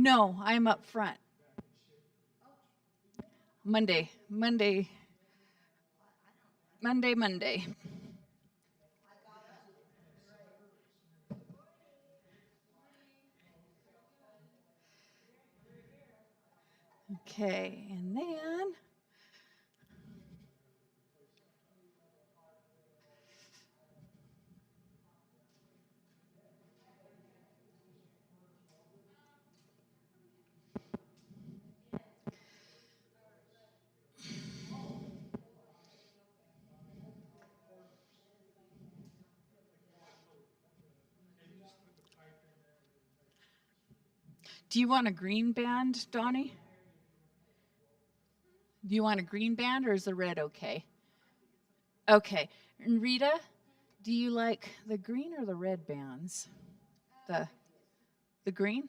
No, I'm up front. Monday. Okay, and then do you want a green band, Donnie? Do you want a green band or is the red okay? Okay. And Rita, do you like the green or the red bands? The green?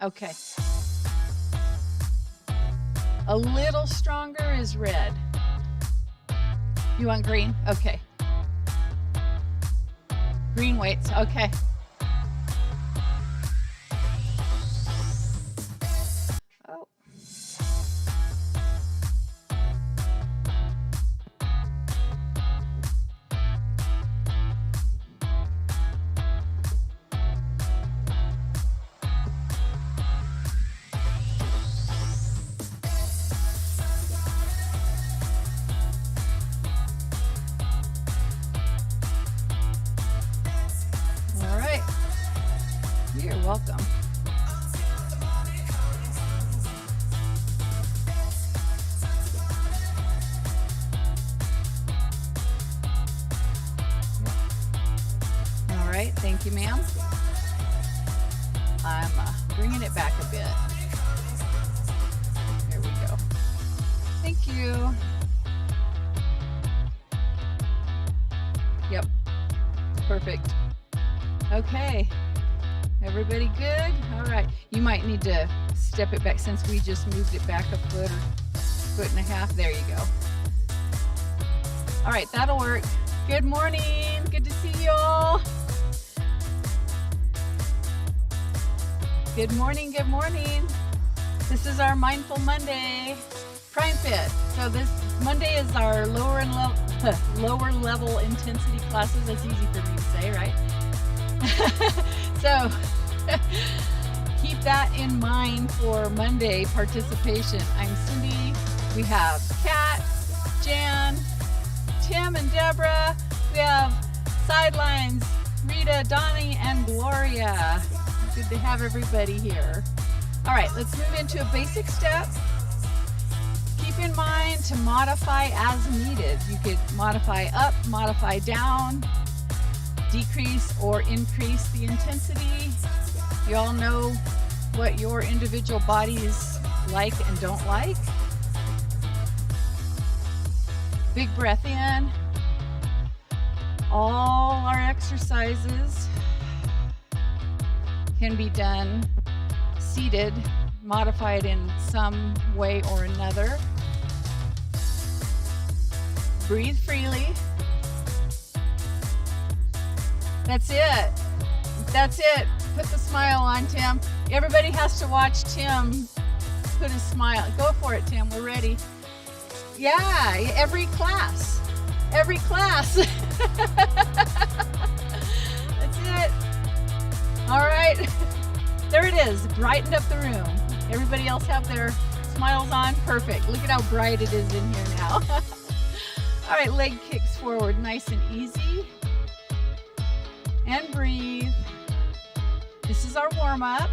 Okay. A little stronger is red. You want green? Okay. Green weights, okay. Oh. All right. You're welcome. All right, thank you, ma'am. I'm bringing it back a bit. There we go. Thank you. Yep, perfect. Okay, everybody good? All right, you might need to step it back since we just moved it back a foot or foot and a half. There you go. All right, that'll work. Good morning, good to see you all. Good morning, good morning. This is our Mindful Monday PrimeFit. So this Monday is our lower level intensity classes. That's easy for me to say, right? So keep that in mind for Monday participation. I'm Cindy. We have Kat, Jan, Tim and Deborah. We have Sidelines, Rita, Donnie, and Gloria. Good to have everybody here. All right, let's move into a basic step. Keep in mind to modify as needed. You could modify up, modify down, decrease or increase the intensity. You all know what your individual bodies like and don't like. Big breath in. All our exercises can be done seated, modified in some way or another. Breathe freely. That's it. That's it. Put the smile on, Tim. Everybody has to watch Tim put his smile. Go for it, Tim. We're ready. Yeah, every class. Every class. That's it. All right. There it is. Brightened up the room. Everybody else have their smiles on? Perfect. Look at how bright it is in here now. All right, leg kicks forward, nice and easy. And breathe. This is our warm-up.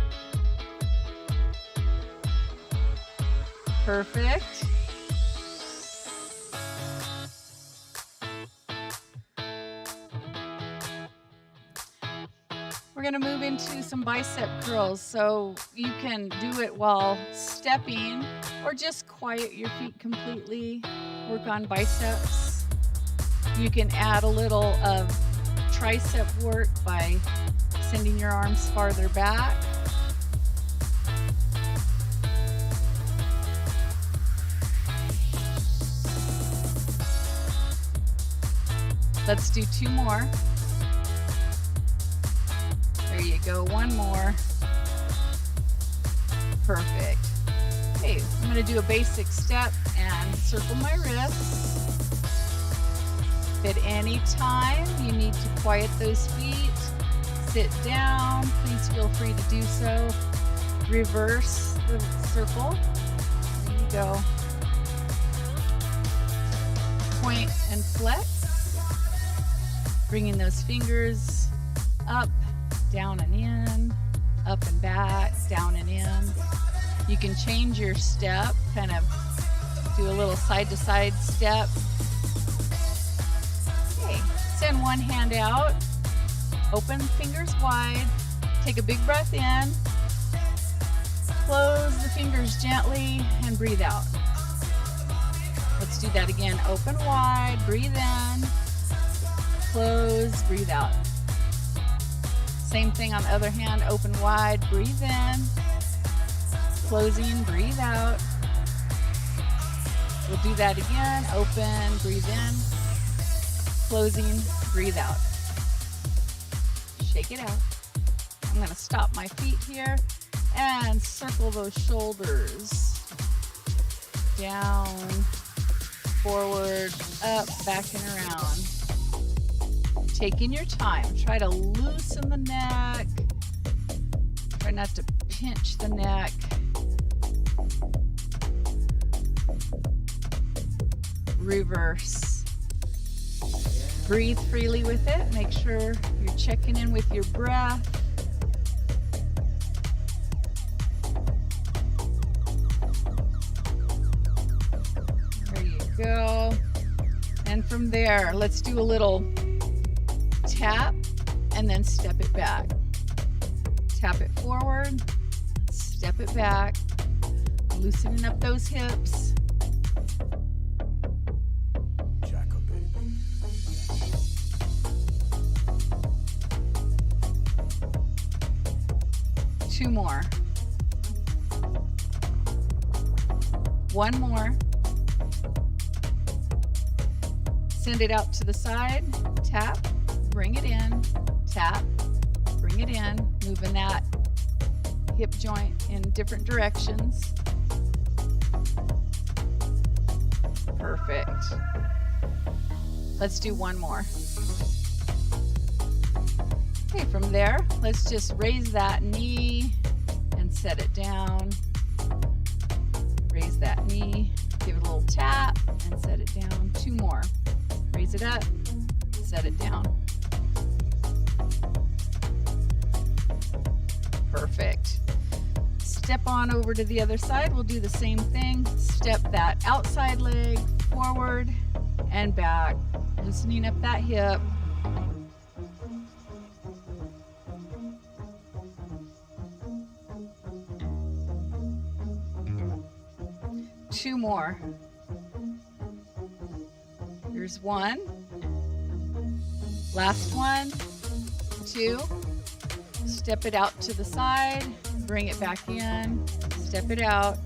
Perfect. We're going to move into some bicep curls, so you can do it while stepping or just quiet your feet completely. Work on biceps. You can add a little of tricep work by sending your arms farther back. Let's do 2 more. There you go, 1 more. Perfect. Okay, I'm going to do a basic step and circle my wrists. If at any time you need to quiet those feet, sit down, please feel free to do so. Reverse the circle. There you go. Point and flex. Bringing those fingers up, down and in, up and back, down and in. You can change your step, kind of do a little side to side step. Okay, send one hand out, open fingers wide, take a big breath in, close the fingers gently and breathe out. Let's do that again, open wide, breathe in, close, breathe out. Same thing on the other hand, open wide, breathe in, closing, breathe out. We'll do that again, open, breathe in, closing, breathe out. Shake it out. I'm going to stop my feet here and circle those shoulders. Down, forward, up, back and around. Taking your time. Try to loosen the neck. Try not to pinch the neck. Reverse. Breathe freely with it. Make sure you're checking in with your breath. There you go. And from there, let's do a little tap and then step it back. Tap it forward, step it back, loosening up those hips. Two more. One more. Send it out to the side, tap, bring it in, tap, bring it in, moving that hip joint in different directions. Perfect. Let's do one more. Okay, from there, let's just raise that knee and set it down. Raise that knee, give it a little tap and set it down. Two more. Raise it up, set it down. Perfect. Step on over to the other side. We'll do the same thing. Step that outside leg forward and back, loosening up that hip. Two more. Here's one. Last one. Two. Step it out to the side. Bring it back in. Step it out.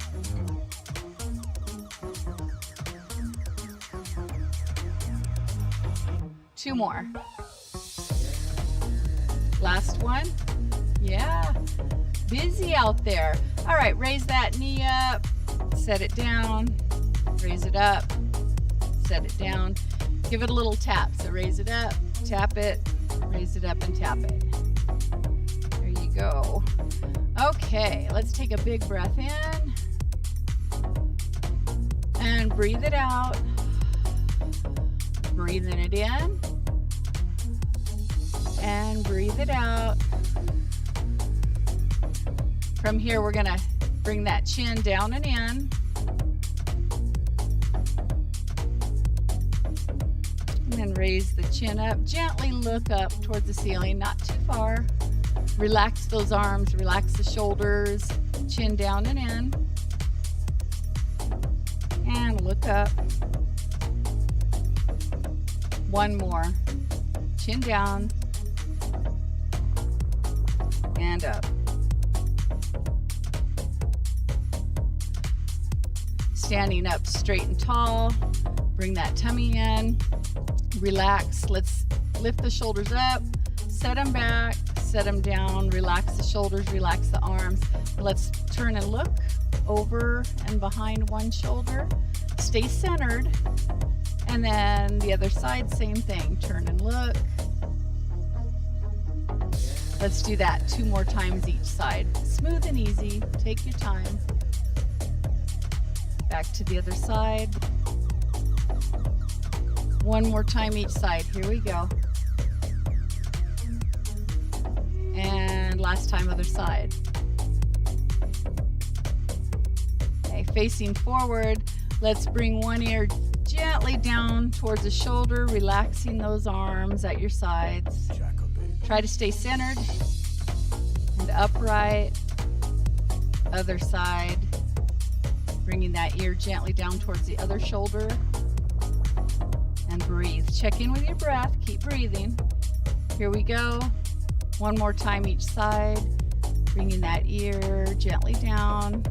Two more. Last one. Yeah. Busy out there. All right, raise that knee up. Set it down, raise it up, set it down. Give it a little tap. So raise it up, tap it, raise it up and tap it. There you go. Okay, let's take a big breath in and breathe it out. Breathing it in and breathe it out. From here, we're gonna bring that chin down and in. And then raise the chin up. Gently look up towards the ceiling, not too far. Relax those arms, relax the shoulders. Chin down and in. And look up. One more. Chin down. And up. Standing up straight and tall. Bring that tummy in. Relax. Let's lift the shoulders up. Set them back. Set them down, relax the shoulders, relax the arms. Let's turn and look over and behind one shoulder. Stay centered. And then the other side, same thing. Turn and look. Let's do that 2 more times each side. Smooth and easy. Take your time. Back to the other side. 1 more time each side. Here we go. And last time other side. Okay, facing forward, let's bring one ear gently down towards the shoulder, relaxing those arms at your sides. Try to stay centered and upright. Other side, bringing that ear gently down towards the other shoulder. And breathe. Check in with your breath. Keep breathing. Here we go. 1 more time each side. Bringing that ear gently down.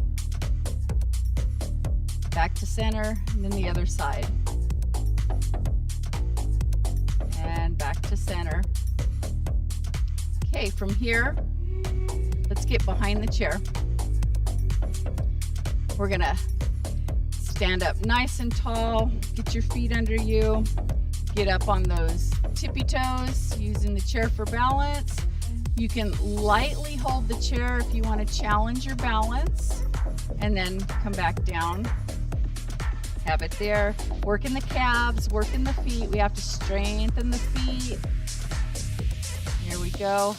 Back to center, and then the other side. And back to center. Okay, from here, let's get behind the chair. We're gonna stand up nice and tall, get your feet under you, get up on those tippy toes, using the chair for balance. You can lightly hold the chair if you want to challenge your balance, and then come back down. Have it there. Working the calves, working the feet. We have to strengthen the feet. Here we go.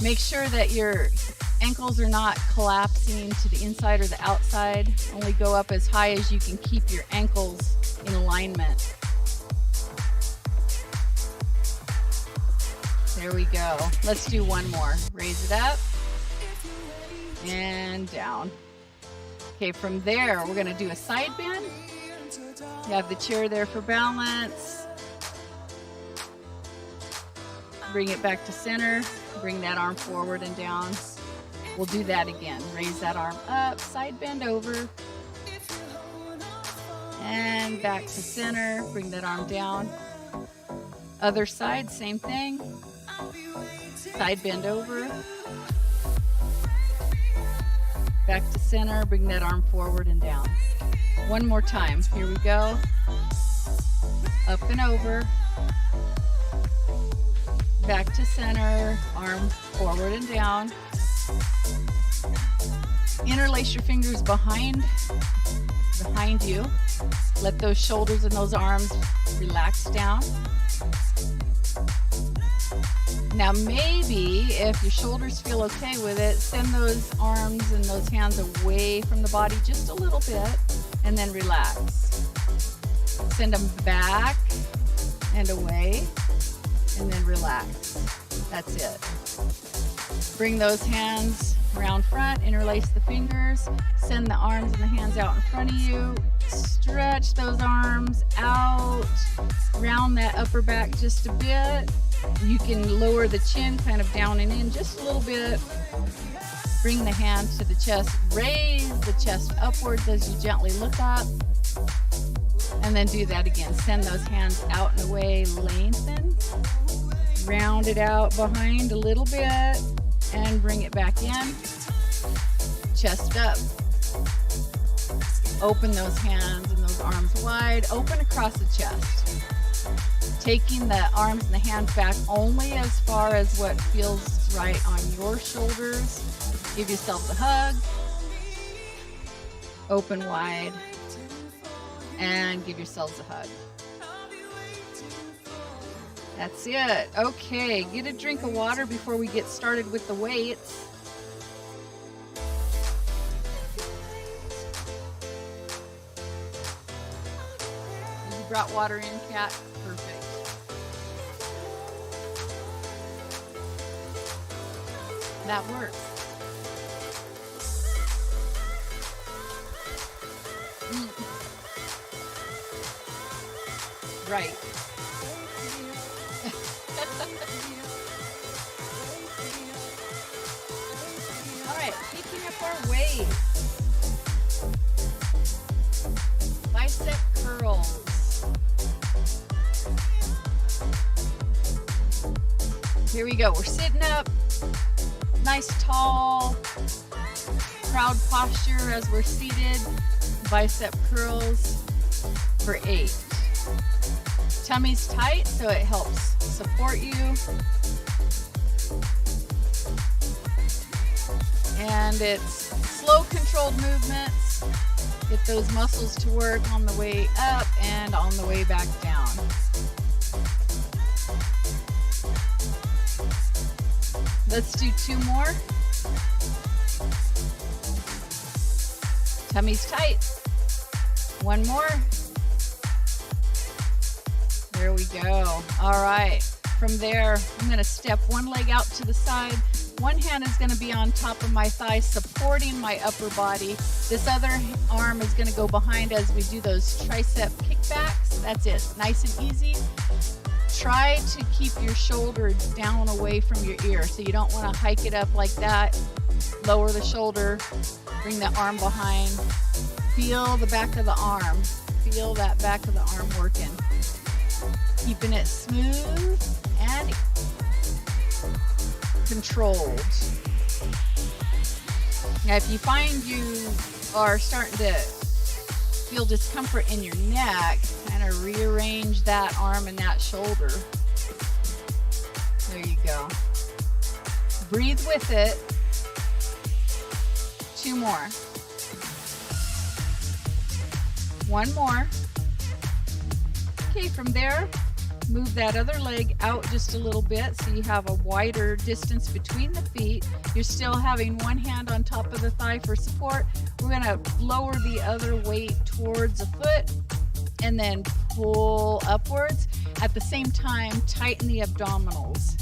Make sure that your ankles are not collapsing to the inside or the outside. Only go up as high as you can keep your ankles in alignment. There we go. Let's do 1 more. Raise it up and down. Okay, from there, we're gonna do a side bend. You have the chair there for balance. Bring it back to center. Bring that arm forward and down. We'll do that again. Raise that arm up, side bend over. And back to center. Bring that arm down. Other side, same thing. Side bend over. Back to center, bring that arm forward and down. 1 more time, here we go. Up and over. Back to center, arm forward and down. Interlace your fingers behind you. Let those shoulders and those arms relax down. Now maybe if your shoulders feel okay with it, send those arms and those hands away from the body just a little bit and then relax. Send them back and away and then relax. That's it. Bring those hands around front, interlace the fingers, send the arms and the hands out in front of you. Stretch those arms out, round that upper back just a bit. You can lower the chin kind of down and in just a little bit. Bring the hands to the chest. Raise the chest upwards as you gently look up. And then do that again. Send those hands out and away. Lengthen. Round it out behind a little bit. And bring it back in. Chest up. Open those hands and those arms wide. Open across the chest. Taking the arms and the hands back only as far as what feels right on your shoulders. Give yourself a hug. Open wide. And give yourselves a hug. That's it. Okay, get a drink of water before we get started with the weights. You brought water in, Kat? Perfect. That works. Right. All right, picking up our weights. Bicep curls. Here we go. We're sitting up. Nice tall, proud posture as we're seated. Bicep curls for 8. Tummy's tight, so it helps support you. And it's slow, controlled movements. Get those muscles to work on the way up and on the way back down. Let's do 2 more. Tummy's tight. 1 more. There we go. All right. From there, I'm going to step one leg out to the side. One hand is going to be on top of my thigh, supporting my upper body. This other arm is going to go behind as we do those tricep kickbacks. That's it. Nice and easy. Try to keep your shoulder down away from your ear. So you don't want to hike it up like that. Lower the shoulder. Bring the arm behind. Feel the back of the arm. Feel that back of the arm working. Keeping it smooth and controlled. Now, if you find you are starting to feel discomfort in your neck, kind of rearrange that arm and that shoulder. There you go. Breathe with it. 2 more. 1 more. Okay, from there, move that other leg out just a little bit so you have a wider distance between the feet. You're still having one hand on top of the thigh for support. We're going to lower the other weight towards the foot and then pull upwards. At the same time, tighten the abdominals.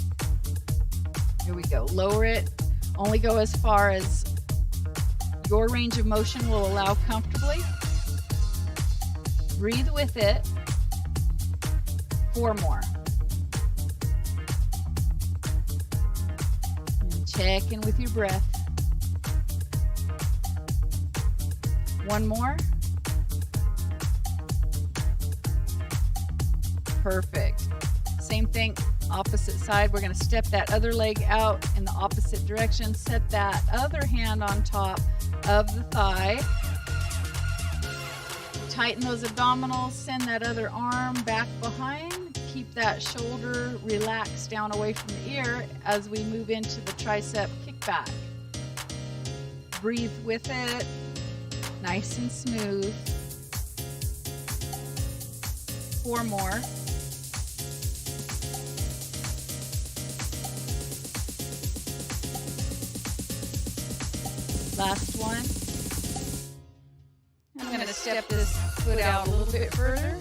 Here we go. Lower it. Only go as far as your range of motion will allow comfortably. Breathe with it. 4 more. And check in with your breath. 1 more. Perfect. Same thing, opposite side. We're going to step that other leg out in the opposite direction. Set that other hand on top of the thigh. Tighten those abdominals. Send that other arm back behind. Keep that shoulder relaxed down away from the ear as we move into the tricep kickback. Breathe with it. Nice and smooth. 4 more. Last one. I'm going to step this foot out a little bit further.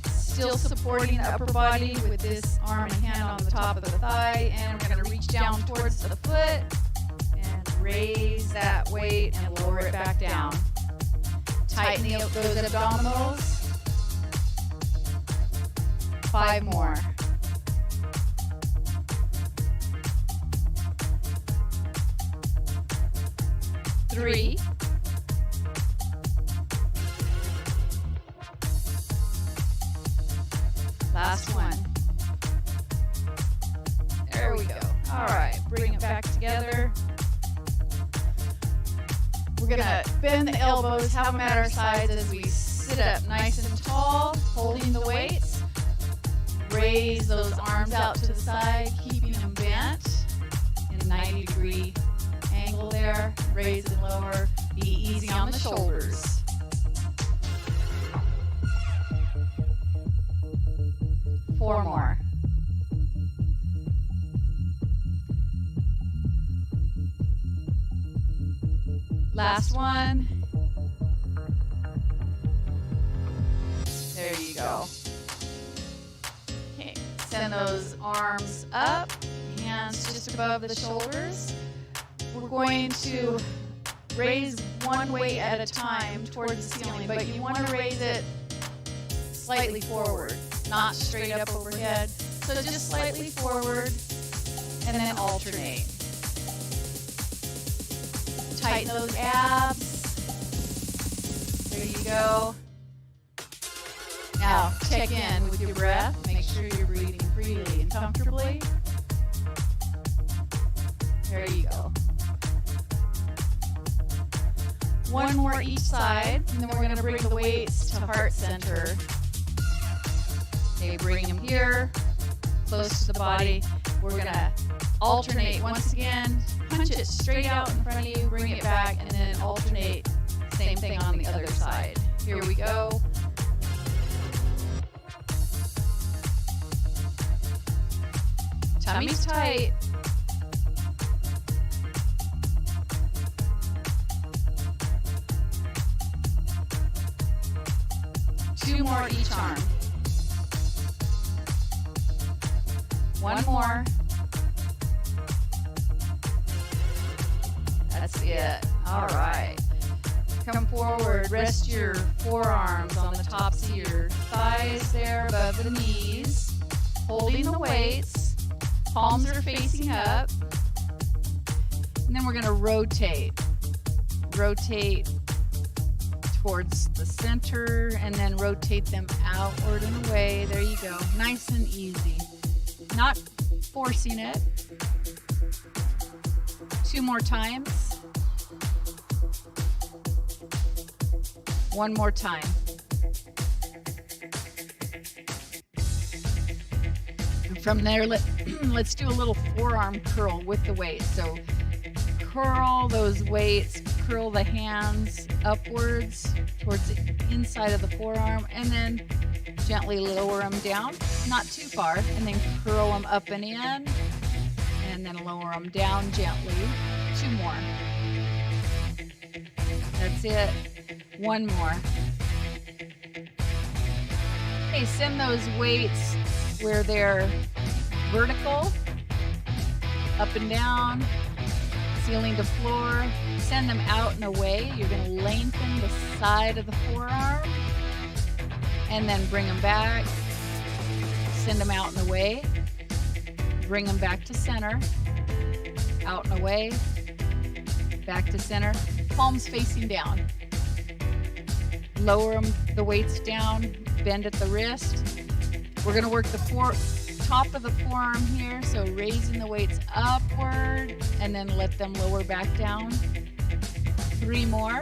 Still supporting the upper body with this arm and hand on the top of the thigh. And we're going to reach down towards the foot and raise that weight and lower it back down. Tighten those abdominals. 5 more. Three. Last one. There we go. All right, bring it back together. We're gonna bend the elbows, have them at our sides as we sit up nice and tall, holding the weights. Raise those arms out to the side, keeping them bent in a 90-degree angle there. Raise and lower. Be easy on the shoulders. Four more. Last one. There you go. Okay, send those arms up, hands just above the shoulders. We're going to raise one weight at a time towards the ceiling, but you want to raise it slightly forward, not straight up overhead. So just slightly forward and then alternate. Tighten those abs. There you go. Now check in with your breath. Make sure you're breathing freely and comfortably. There you go. One more each side, and then we're going to bring the weights to heart center. Okay, bring them here, close to the body. We're going to alternate once again. Punch it straight out in front of you, bring it back, and then alternate. Same thing on the other side. Here we go. Tummy's tight. Two more each arm. One more. That's it. All right. Come forward. Rest your forearms on the tops of your thighs there above the knees. Holding the weights. Palms are facing up. And then we're going to rotate. Rotate towards the center and then rotate them outward and away. There you go. Nice and easy. Not forcing it. Two more times. One more time. And from there, let's do a little forearm curl with the weight. So curl those weights, curl the hands upwards towards the inside of the forearm, and then gently lower them down, not too far, and then curl them up and in, and then lower them down gently. Two more. That's it. One more. Okay, send those weights where they're vertical, up and down, ceiling to floor. Send them out and away. You're going to lengthen the side of the forearm and then bring them back. Send them out and away. Bring them back to center. Out and away. Back to center. Palms facing down. Lower the weights down. Bend at the wrist. We're going to work the top of the forearm here. So raising the weights upward and then let them lower back down. Three more.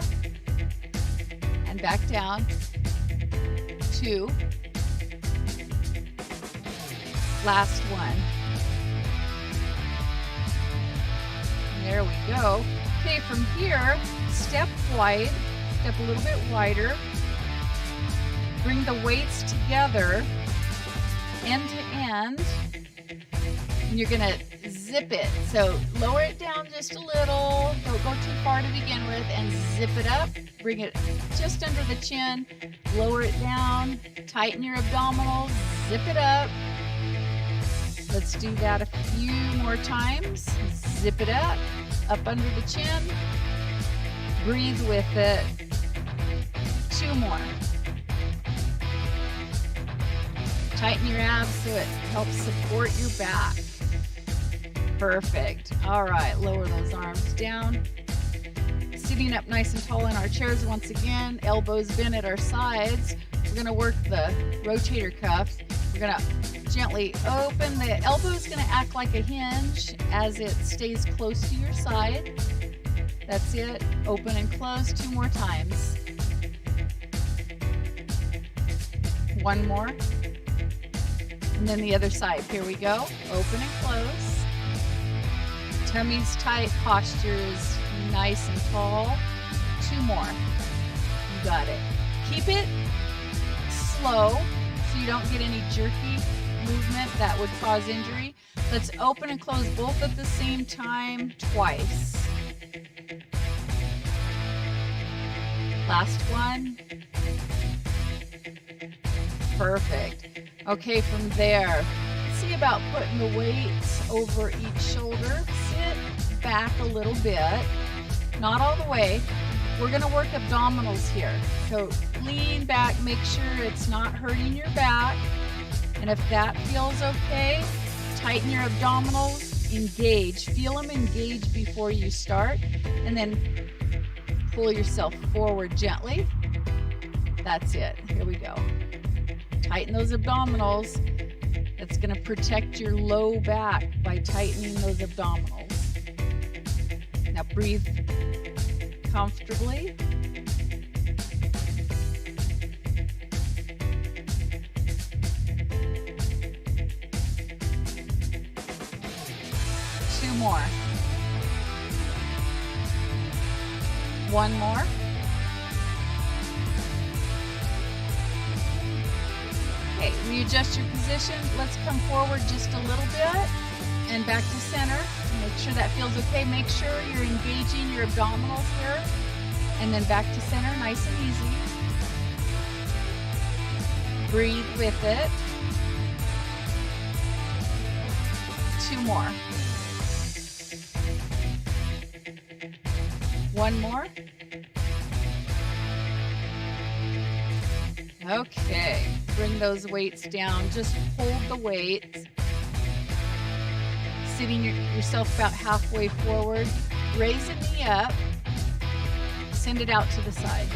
And back down. Two. Last one. There we go. Okay, from here, step wide, step a little bit wider. Bring the weights together, end to end, and you're gonna zip it. So lower it down just a little, don't go too far to begin with, and zip it up. Bring it just under the chin, lower it down, tighten your abdominals, zip it up. Let's do that a few more times. Zip it up under the chin. Breathe with it. Two more. Tighten your abs so it helps support your back. Perfect. All right, lower those arms down. Sitting up nice and tall in our chairs once again, elbows bent at our sides. We're going to work the rotator cuffs. We're going to gently open. The elbow is going to act like a hinge as it stays close to your side. That's it. Open and close two more times. One more. And then the other side. Here we go. Open and close. Tummy's tight. Posture is nice and tall. Two more. You got it. Keep it slow so you don't get any jerky movement that would cause injury. Let's open and close both at the same time twice. Last one. Perfect. Okay, from there, let's see about putting the weights over each shoulder. Sit back a little bit, not all the way. We're going to work abdominals here. So lean back, make sure it's not hurting your back. And if that feels okay, tighten your abdominals, engage. Feel them engage before you start. And then pull yourself forward gently. That's it. Here we go. Tighten those abdominals. That's going to protect your low back by tightening those abdominals. Now breathe comfortably. Two more. One more. Okay, readjust your position. Let's come forward just a little bit and back to center. Make sure that feels okay. Make sure you're engaging your abdominals here. And then back to center, nice and easy. Breathe with it. Two more. One more. Okay, bring those weights down. Just hold the weights. Sitting yourself about halfway forward. Raise a knee up. Send it out to the side.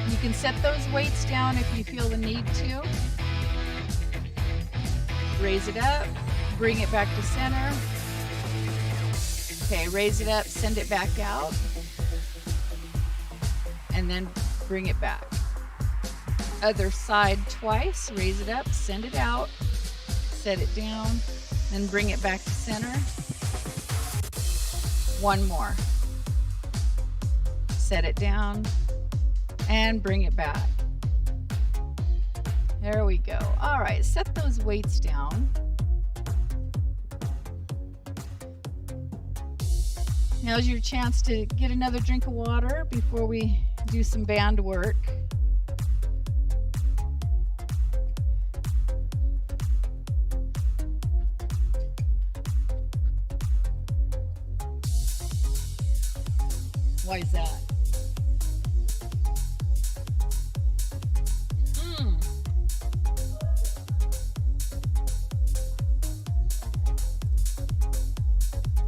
You can set those weights down if you feel the need to. Raise it up. Bring it back to center. Okay, raise it up. Send it back out. And then bring it back. Other side twice. Raise it up. Send it out. Set it down. Then bring it back to center. One more. Set it down and bring it back. There we go. All right, set those weights down. Now's your chance to get another drink of water before we do some band work. Why is that?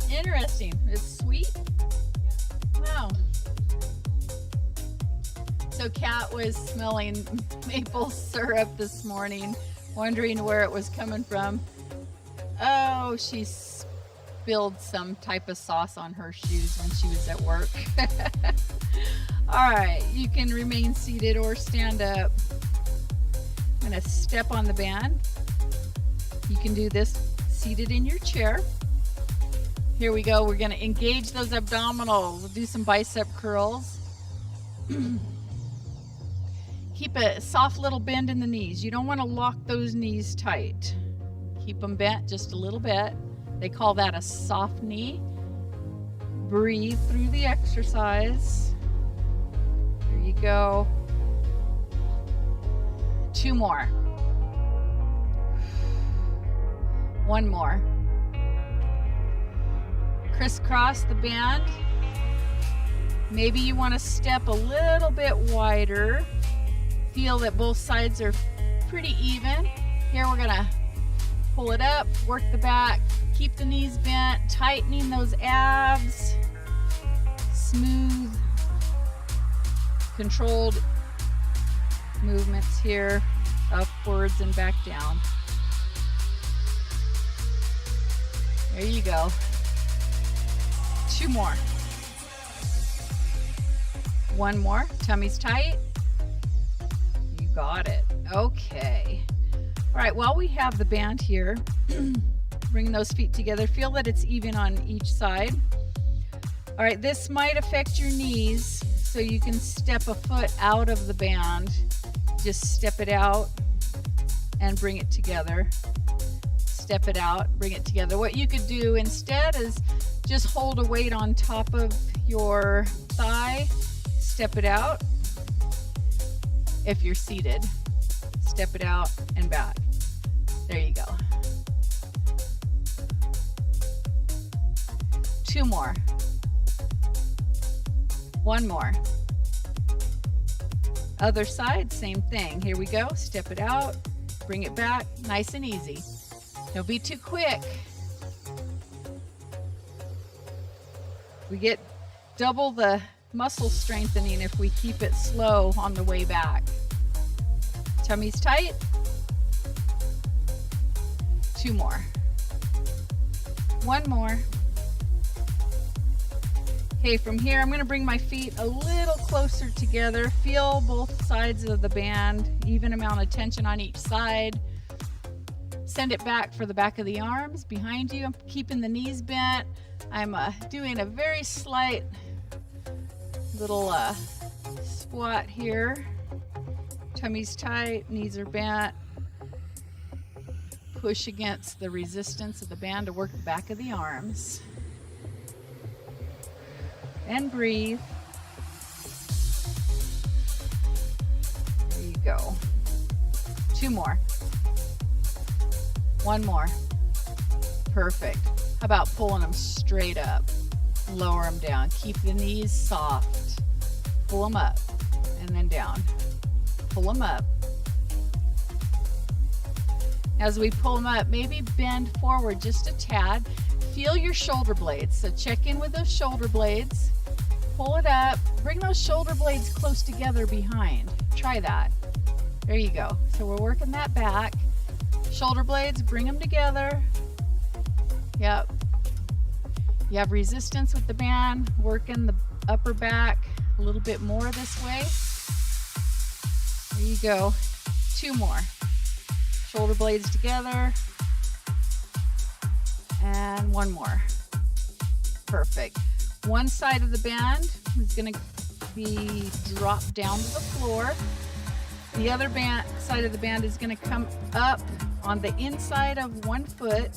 Interesting. It's sweet. Wow. So Kat was smelling maple syrup this morning, wondering where it was coming from. Oh, she spilled some type of sauce on her shoes when she was at work. All right, you can remain seated or stand up. I'm gonna step on the band. You can do this seated in your chair. Here we go. We're gonna engage those abdominals. We'll do some bicep curls. Keep a soft little bend in the knees. You don't want to lock those knees tight. Keep them bent just a little bit. They call that a soft knee. Breathe through the exercise. There you go. Two more. One more. Crisscross the band. Maybe you want to step a little bit wider. Feel that both sides are pretty even. Here we're gonna pull it up, work the back, keep the knees bent, tightening those abs. Smooth, controlled movements here, upwards and back down. There you go. Two more. One more. Tummy's tight. You got it. Okay. All right, while we have the band here, bring those feet together. Feel that it's even on each side. All right, this might affect your knees, so you can step a foot out of the band. Just step it out and bring it together. Step it out, bring it together. What you could do instead is just hold a weight on top of your thigh, step it out. If you're seated, step it out and back. There you go. Two more. One more. Other side, same thing. Here we go. Step it out, bring it back, nice and easy. Don't be too quick. We get double the muscle strengthening if we keep it slow on the way back. Tummy's tight. Two more. One more. Okay, from here, I'm gonna bring my feet a little closer together. Feel both sides of the band, even amount of tension on each side. Send it back for the back of the arms behind you. I'm keeping the knees bent. I'm doing a very slight little squat here. Tummy's tight, knees are bent. Push against the resistance of the band to work the back of the arms. And breathe. There you go. 2 more. 1 more. Perfect. How about pulling them straight up? Lower them down. Keep the knees soft. Pull them up and then down. Pull them up. As we pull them up, maybe bend forward just a tad. Feel your shoulder blades. So check in with those shoulder blades. Pull it up. Bring those shoulder blades close together behind. Try that. There you go. So we're working that back. Shoulder blades, bring them together. Yep. You have resistance with the band. Working the upper back a little bit more this way. There you go. 2 more. Shoulder blades together. And 1 more. Perfect. One side of the band is going to be dropped down to the floor. The other side of the band is going to come up on the inside of 1 foot.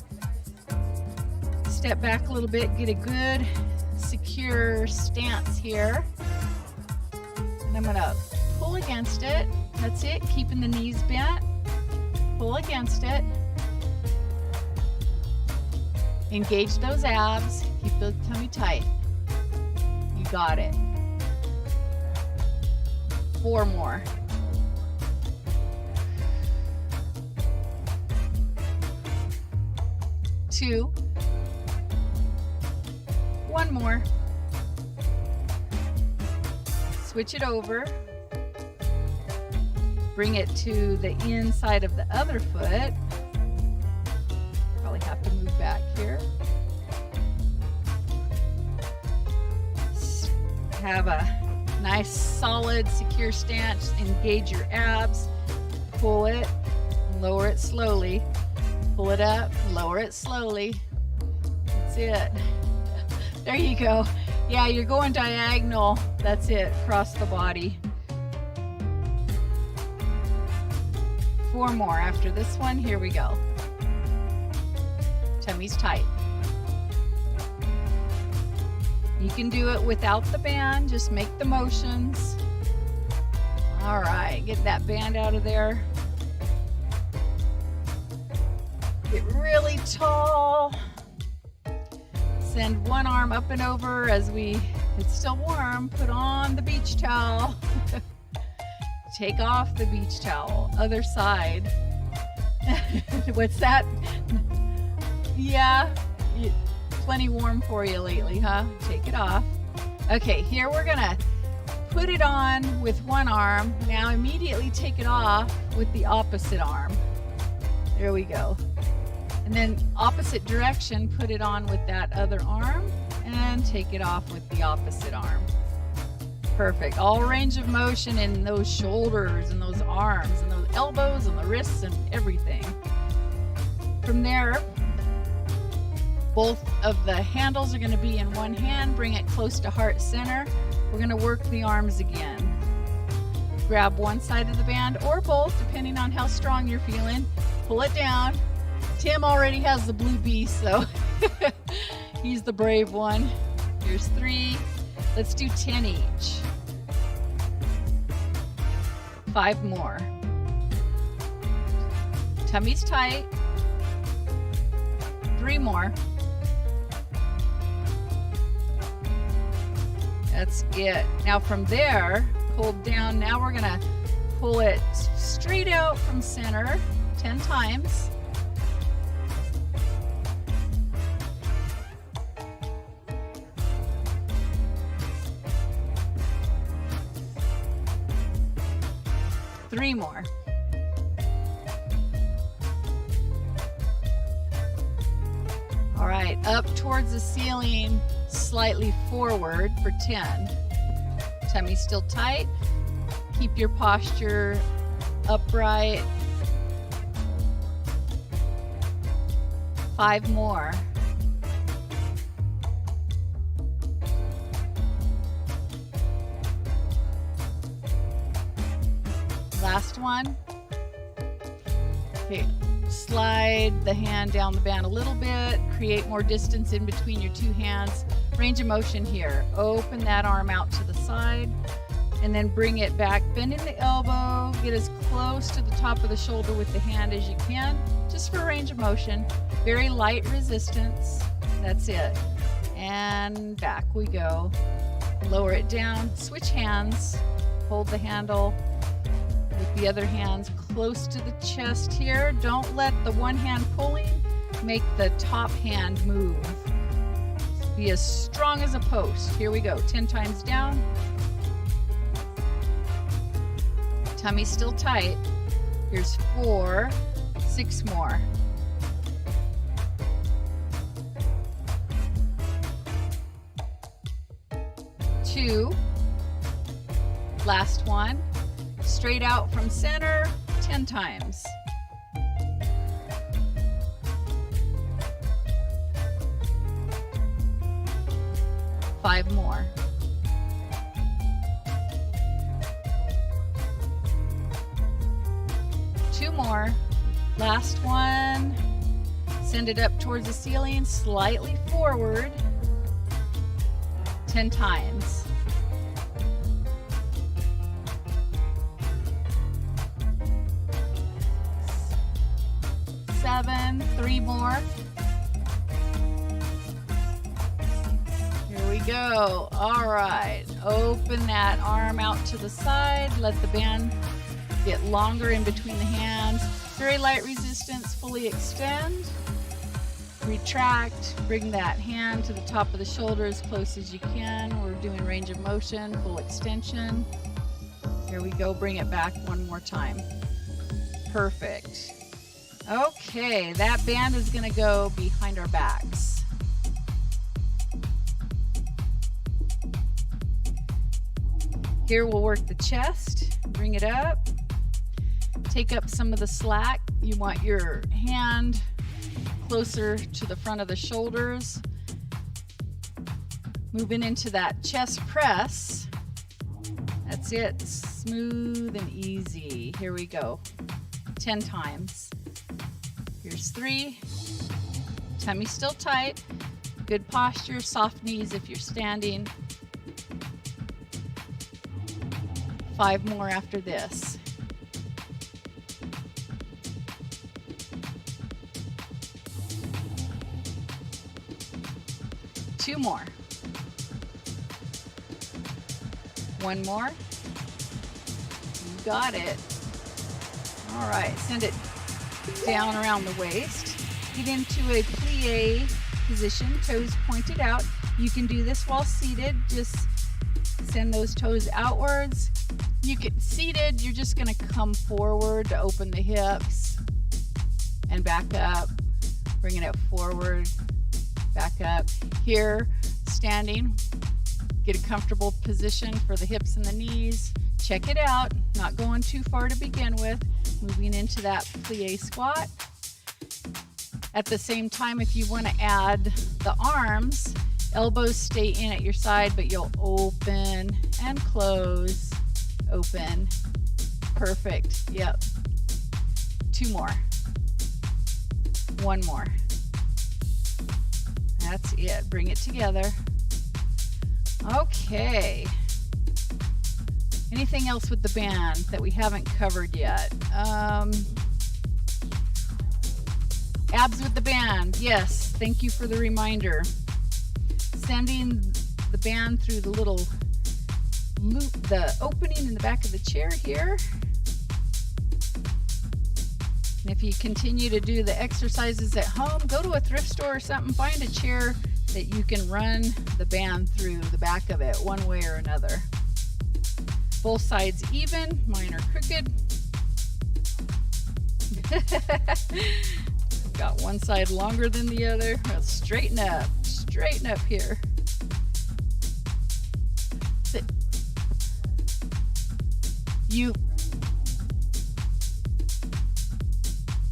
Step back a little bit, get a good secure stance here. And I'm going to pull against it. That's it, keeping the knees bent. Pull against it. Engage those abs. Keep the tummy tight. You got it. 4 more. 2. 1 more. Switch it over. Bring it to the inside of the other foot. Probably have to move back here. Have a nice, solid, secure stance. Engage your abs. Pull it, lower it slowly. Pull it up, lower it slowly. That's it. There you go. Yeah, you're going diagonal. That's it, across the body. 4 more after this one. Here we go. Tummy's tight. You can do it without the band. Just make the motions. All right, get that band out of there. Get really tall. Send one arm up and over as it's still warm. Put on the beach towel. Take off the beach towel. Other side. What's that? Yeah, plenty warm for you lately, huh? Take it off. Okay, here we're gonna put it on with one arm. Now immediately take it off with the opposite arm. There we go. And then opposite direction, put it on with that other arm and take it off with the opposite arm. Perfect. All range of motion in those shoulders and those arms and those elbows and the wrists and everything. From there, both of the handles are going to be in one hand. Bring it close to heart center. We're going to work the arms again. Grab one side of the band or both, depending on how strong you're feeling. Pull it down. Tim already has the blue beast, so he's the brave one. Here's 3. Let's do 10 each. 5 more. Tummy's tight. 3 more. That's it. Now from there, pull down. Now we're gonna pull it straight out from center 10 times. Three more. All right, up towards the ceiling. slightly forward for 10. Tummy still tight. Keep your posture upright. 5 more. Last one. Okay, slide the hand down the band a little bit, create more distance in between your two hands. Range of motion here. Open that arm out to the side and then bring it back, bending the elbow, get as close to the top of the shoulder with the hand as you can, just for range of motion. Very light resistance. That's it. And back we go. Lower it down, switch hands, hold the handle with the other hand close to the chest here. Don't let the one hand pulling make the top hand move. Be as strong as a post. Here we go. 10 times down. Tummy still tight. Here's 4, 6 more. Two. Last one. Straight out from center, 10 times. Five more. Two more. Last one. Send it up towards the ceiling, slightly forward, 10 times. 7, 3 more. Here we go. All right, open that arm out to the side. Let the band get longer in between the hands. Very light resistance, fully extend. Retract, bring that hand to the top of the shoulder as close as you can. We're doing range of motion, full extension. Here we go, bring it back one more time. Perfect. Okay, that band is gonna go behind our backs. Here we'll work the chest, bring it up, take up some of the slack. You want your hand closer to the front of the shoulders. Moving into that chest press. That's it, smooth and easy. Here we go, 10 times. Here's 3, tummy still tight, good posture, soft knees if you're standing. 5 more after this. Two more. One more. You got it. All right, send it down around the waist. Get into a plie position, toes pointed out. You can do this while seated. Just send those toes outwards. You get seated, you're just gonna come forward to open the hips and back up, bringing it forward, back up. Here, standing, get a comfortable position for the hips and the knees. Check it out, not going too far to begin with. Moving into that plie squat. At the same time, if you want to add the arms, elbows stay in at your side, but you'll open and close, open. Perfect, yep. 2 more. 1 more. That's it, bring it together. Okay. Anything else with the band that we haven't covered yet? Abs with the band, yes, thank you for the reminder. Sending the band through the little loop, the opening in the back of the chair here. And if you continue to do the exercises at home, go to a thrift store or something, find a chair that you can run the band through the back of it one way or another. Both sides even, mine are crooked. Got one side longer than the other. Let's straighten up here.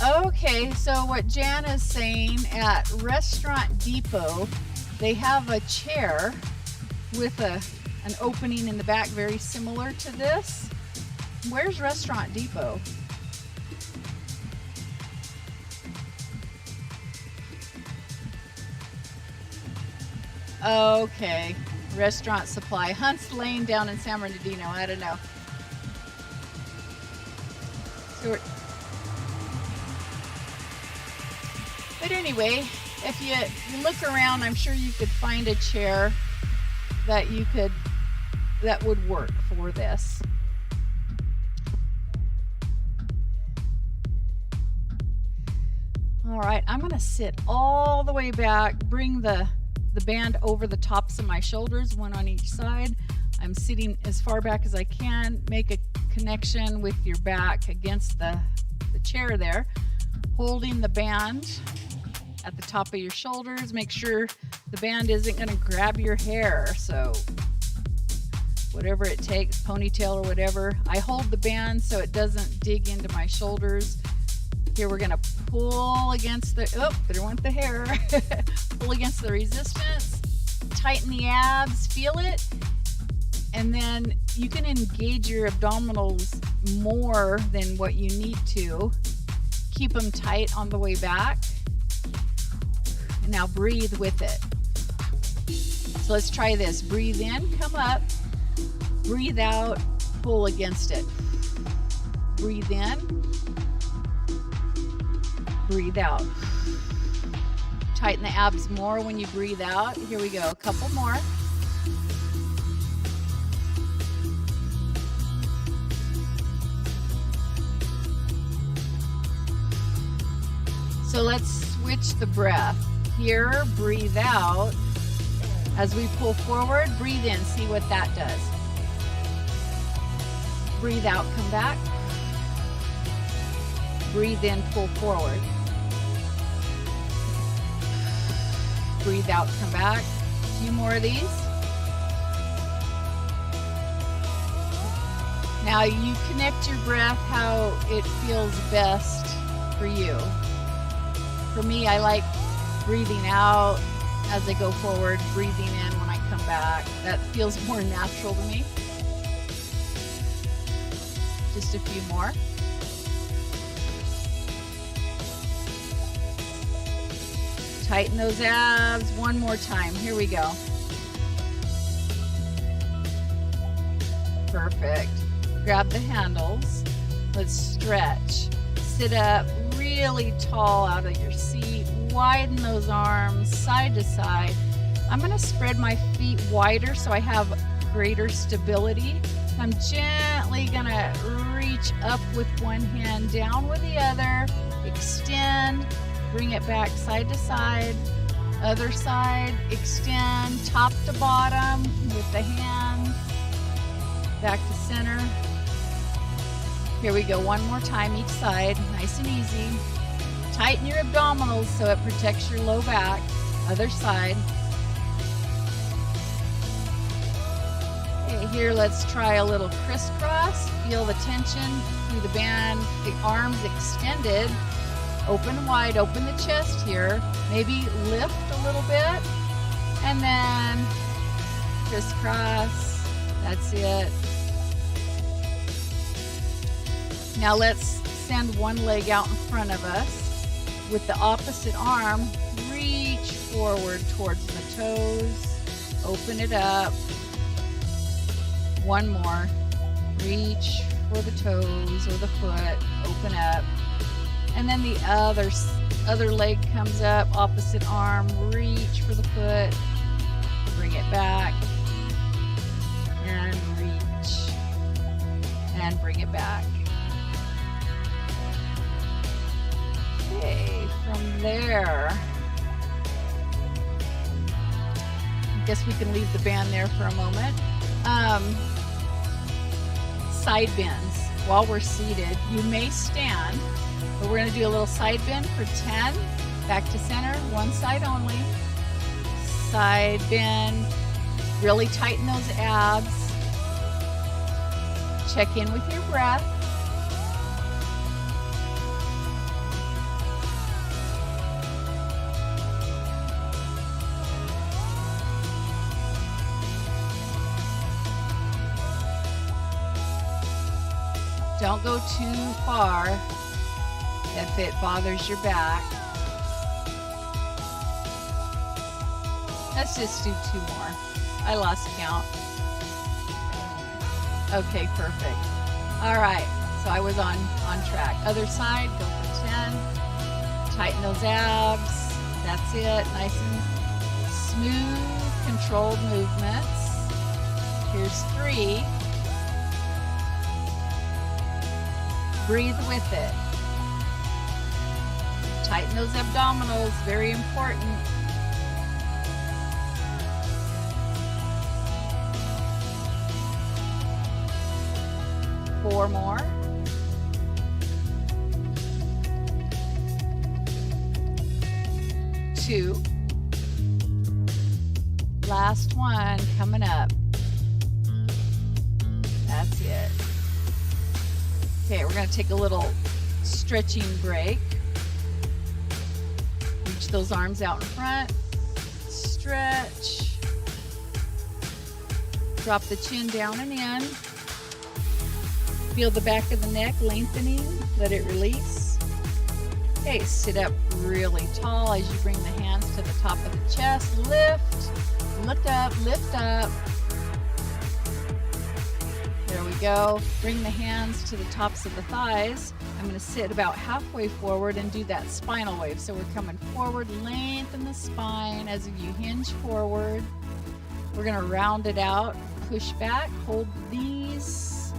Okay, so what Jan is saying, at Restaurant Depot, they have a chair with an opening in the back very similar to this. Where's Restaurant Depot? Okay, Restaurant Supply, Hunts Lane down in San Bernardino. I don't know. So but anyway, if you look around, I'm sure you could find a chair that would work for this. All right, I'm gonna sit all the way back, bring the band over the tops of my shoulders, one on each side. I'm sitting as far back as I can, make a connection with your back against the chair there, holding the band at the top of your shoulders. Make sure the band isn't going to grab your hair, so whatever it takes, ponytail or whatever. I hold the band so it doesn't dig into my shoulders. Here we're going to pull against there went the hair. Pull against the resistance, tighten the abs, feel it, and then you can engage your abdominals more than what you need to. Keep them tight on the way back. And now breathe with it. So let's try this. Breathe in, come up. Breathe out, pull against it. Breathe in. Breathe out. Tighten the abs more when you breathe out. Here we go, a couple more. So let's switch the breath. Here, breathe out. As we pull forward, breathe in, see what that does. Breathe out, come back. Breathe in, pull forward. Breathe out, come back. A few more of these. Now you connect your breath how it feels best for you. For me, I like breathing out as I go forward, breathing in when I come back. That feels more natural to me. Just a few more. Tighten those abs one more time. Here we go. Perfect. Grab the handles. Let's stretch. Sit up really tall out of your seat. Widen those arms side to side. I'm going to spread my feet wider so I have greater stability. I'm gently going to reach up with one hand, down with the other, extend, bring it back side to side, other side, extend, top to bottom with the hands, back to center. Here we go, one more time each side, nice and easy. Tighten your abdominals so it protects your low back, other side. Okay, here let's try a little crisscross. Feel the tension through the band, the arms extended. Open wide, open the chest here. Maybe lift a little bit. And then crisscross. That's it. Now let's send one leg out in front of us. With the opposite arm, reach forward towards the toes. Open it up. One more. Reach for the toes or the foot. Open up. And then the other leg comes up, opposite arm, reach for the foot, bring it back, and reach, and bring it back. Okay, from there, I guess we can leave the band there for a moment. Side bends. While we're seated, you may stand, but we're going to do a little side bend for 10. Back to center, one side only. Side bend. Really tighten those abs. Check in with your breath. Don't go too far if it bothers your back. Let's just do 2 more. I lost count. Okay, perfect. All right, so I was on track. Other side, go for 10. Tighten those abs. That's it. Nice and smooth, controlled movements. Here's 3. Breathe with it. Tighten those abdominals, very important. Four more. Two. Last one coming up. That's it. Okay, we're going to take a little stretching break. Reach those arms out in front. Stretch. Drop the chin down and in. Feel the back of the neck lengthening. Let it release. Okay, sit up really tall as you bring the hands to the top of the chest. Lift. Look up. Lift up. There we go. Bring the hands to the tops of the thighs. I'm going to sit about halfway forward and do that spinal wave. So we're coming forward, lengthen the spine as you hinge forward. We're going to round it out, push back, hold the knees,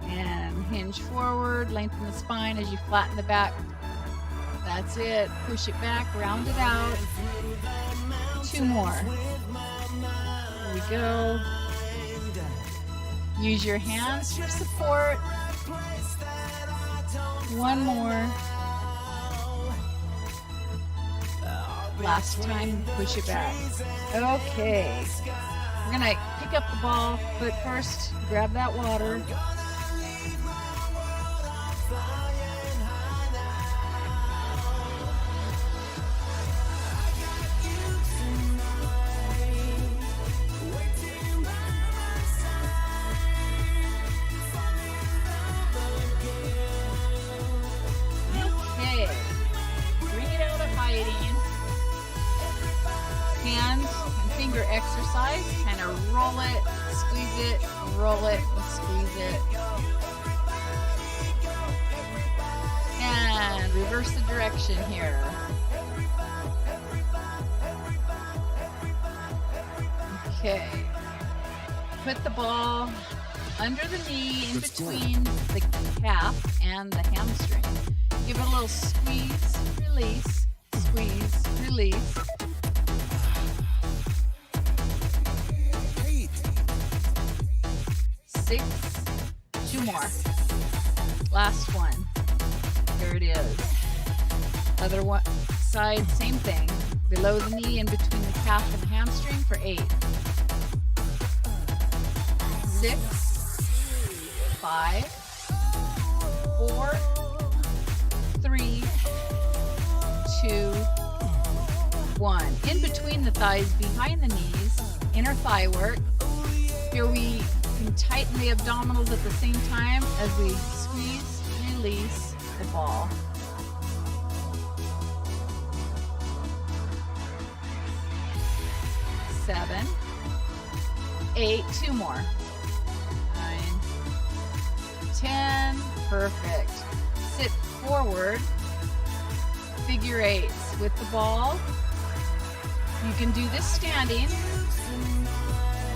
and hinge forward, lengthen the spine as you flatten the back. That's it. Push it back, round it out. 2 more. There we go. Use your hands for support. 1 more. Last time, push it back. Okay. We're gonna pick up the ball, but first, grab that water. Hand and finger exercise. Kind of roll it, squeeze it, roll it, and squeeze it. And reverse the direction here. Okay. Put the ball under the knee in between the calf and the hamstring. Give it a little squeeze, release, squeeze, release. 6, 2 more. Last one. There it is. Other one side, same thing. Below the knee and between the calf and the hamstring for 8. 6, 5, 4, 3, 2, 1. In between the thighs, behind the knees, inner thigh work. Here we can tighten the abdominals at the same time as we squeeze, release the ball. 7, 8, 2 more. 9, 10, perfect. Sit forward, figure 8s with the ball. You can do this standing.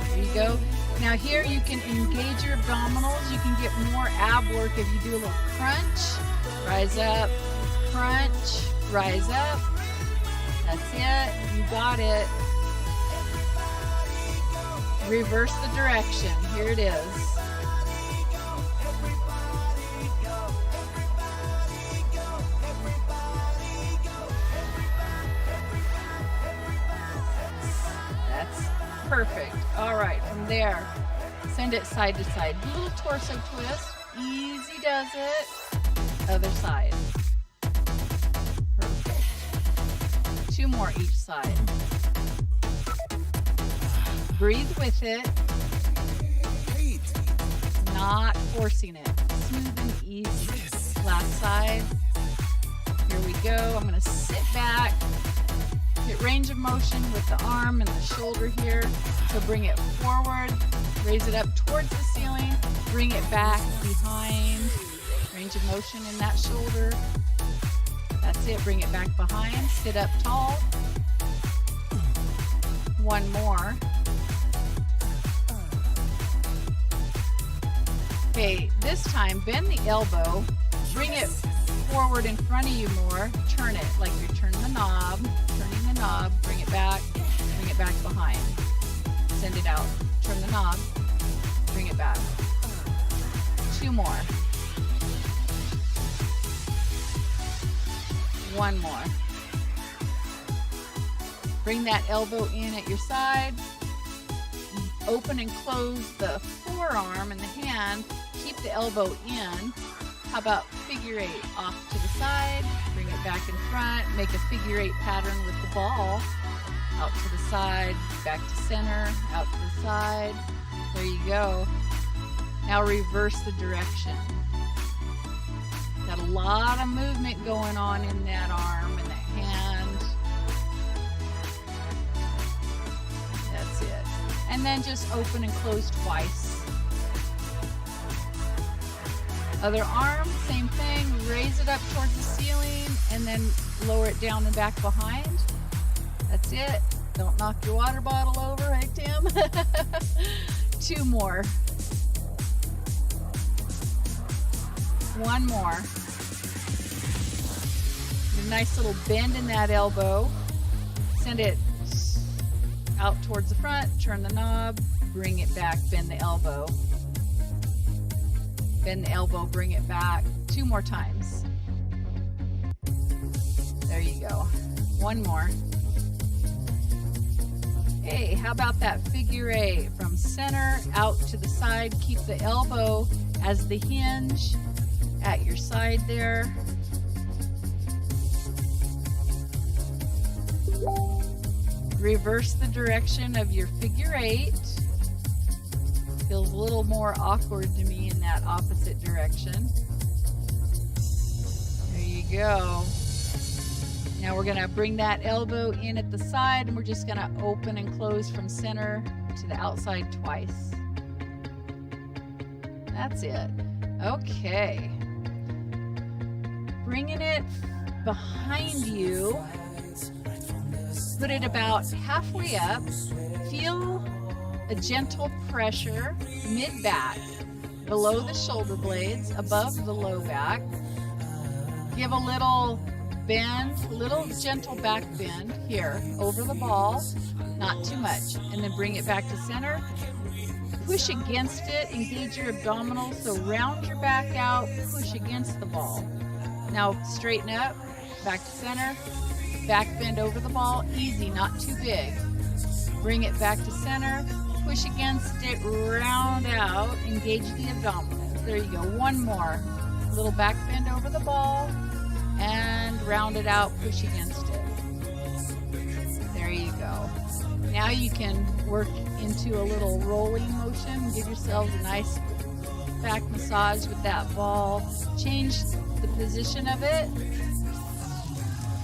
There you go. Now here you can engage your abdominals. You can get more ab work if you do a little crunch. Rise up, crunch, rise up. That's it. You got it. Reverse the direction. Here it is. That's perfect. All right, from there, Send it side to side. Little torso twist. Easy does it. Other side. Perfect. 2 more each side. Breathe with it. Not forcing it. Smooth and easy. Last side. Here we go. I'm going to sit back. Get range of motion with the arm and the shoulder here. So bring it forward. Raise it up towards the ceiling. Bring it back behind. Range of motion in that shoulder. That's it. Bring it back behind. Sit up tall. 1 more. Okay, this time bend the elbow. Bring it forward in front of you more. Turn it like you're turning the knob. Turning the knob. Bring it back. Bring it back behind. Send it out. Turn the knob. Bring it back. 2 more. 1 more. Bring that elbow in at your side. Open and close the forearm and the hand. Keep the elbow in. How about figure 8 off to the side? Bring it back in front. Make a figure 8 pattern with the ball. Out to the side, back to center, out to the side. There you go. Now reverse the direction. Got a lot of movement going on in that arm and that hand. That's it. And then just open and close twice. Other arm, same thing. Raise it up towards the ceiling and then lower it down and back behind. That's it. Don't knock your water bottle over, right, Tim? 2 more. 1 more. A nice little bend in that elbow. Send it out towards the front. Turn the knob. Bring it back. Bend the elbow. Bend the elbow. Bring it back. 2 more times. There you go. 1 more. Hey, how about that figure 8 from center out to the side? Keep the elbow as the hinge at your side there. Reverse the direction of your figure 8. Feels a little more awkward to me in that opposite direction. There you go. Now we're going to bring that elbow in at the side and we're just going to open and close from center to the outside twice. That's it. Okay. Bringing it behind you. Put it about halfway up. Feel a gentle pressure mid-back, below the shoulder blades, above the low back. Give a little bend, little gentle back bend here over the ball, not too much, and then bring it back to center. Push against it, engage your abdominals, so round your back out, push against the ball. Now straighten up, back to center, back bend over the ball, easy, not too big. Bring it back to center, push against it, round out, engage the abdominals. There you go, 1 more. Little back bend over the ball, and round it out, push against it. There you go. Now you can work into a little rolling motion. Give yourselves a nice back massage with that ball. Change the position of it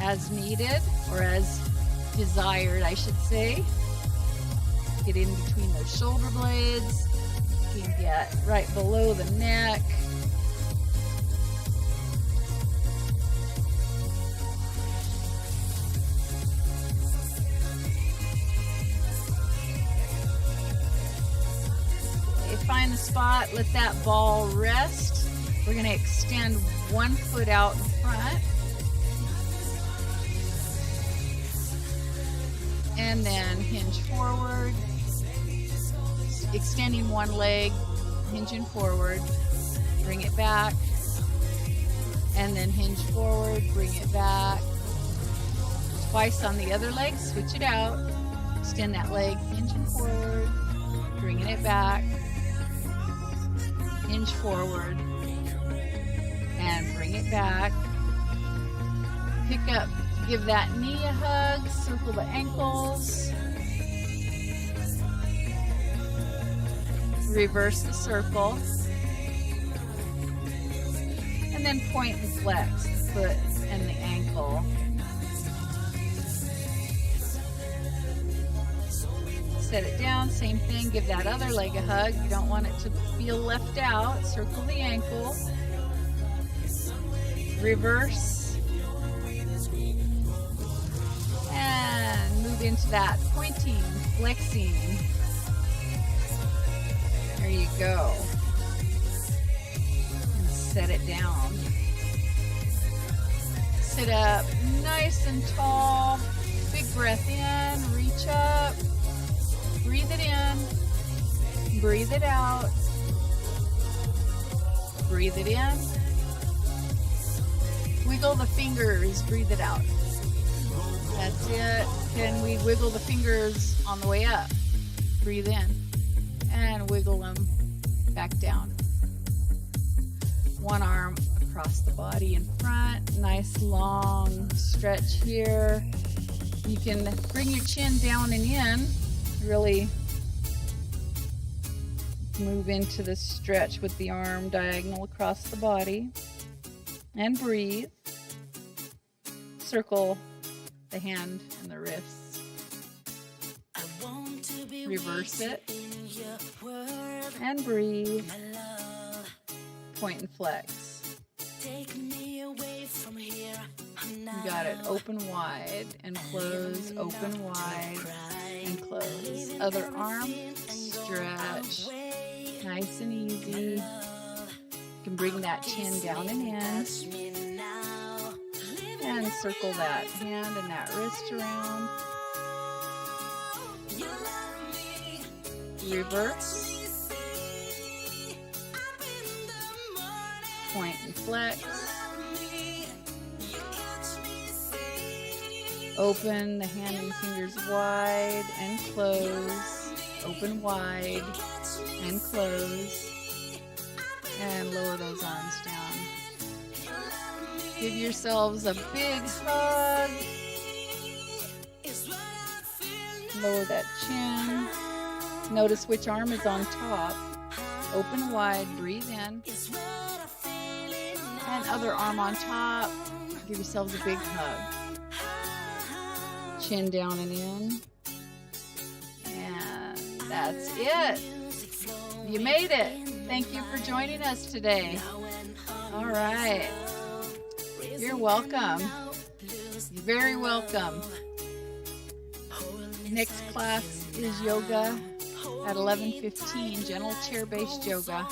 as needed, or as desired, I should say. Get in between those shoulder blades. You can get right below the neck. Find the spot, let that ball rest. We're going to extend 1 foot out in front. And then hinge forward. Extending 1 leg, hinging forward. Bring it back. And then hinge forward, bring it back. Twice on the other leg, switch it out. Extend that leg, hinging forward, bringing it back. hinge forward, and bring it back. Pick up, give that knee a hug, circle the ankles. Reverse the circle. And then point and flex the foot and the ankle. Set it down, same thing, give that other leg a hug. You don't want it to feel left out. Circle the ankle. Reverse. And move into that pointing, flexing. There you go. And set it down. Sit up nice and tall. Big breath in, reach up. Breathe it in. Breathe it out. Breathe it in. Wiggle the fingers. Breathe it out. That's it. Can we wiggle the fingers on the way up? Breathe in. And wiggle them back down. One arm across the body in front. Nice long stretch here. You can bring your chin down and in. Really move into the stretch with the arm diagonal across the body. And breathe. Circle the hand and the wrists. Reverse it. And breathe. Point and flex. You got it. Open wide and close. Open wide and close. Other arm. Stretch. Nice and easy. You can bring that chin down and in. And circle that hand and that wrist around. Reverse. Point and flex. Open the hand and fingers wide and close. Open wide and close. And lower those arms down. Give yourselves a big hug. Lower that chin. Notice which arm is on top. Open wide, breathe in. And other arm on top. Give yourselves a big hug. Chin down and in. And that's it. You made it. Thank you for joining us today. All right. You're welcome. You're very welcome. Next class is yoga at 11:15, gentle chair-based yoga.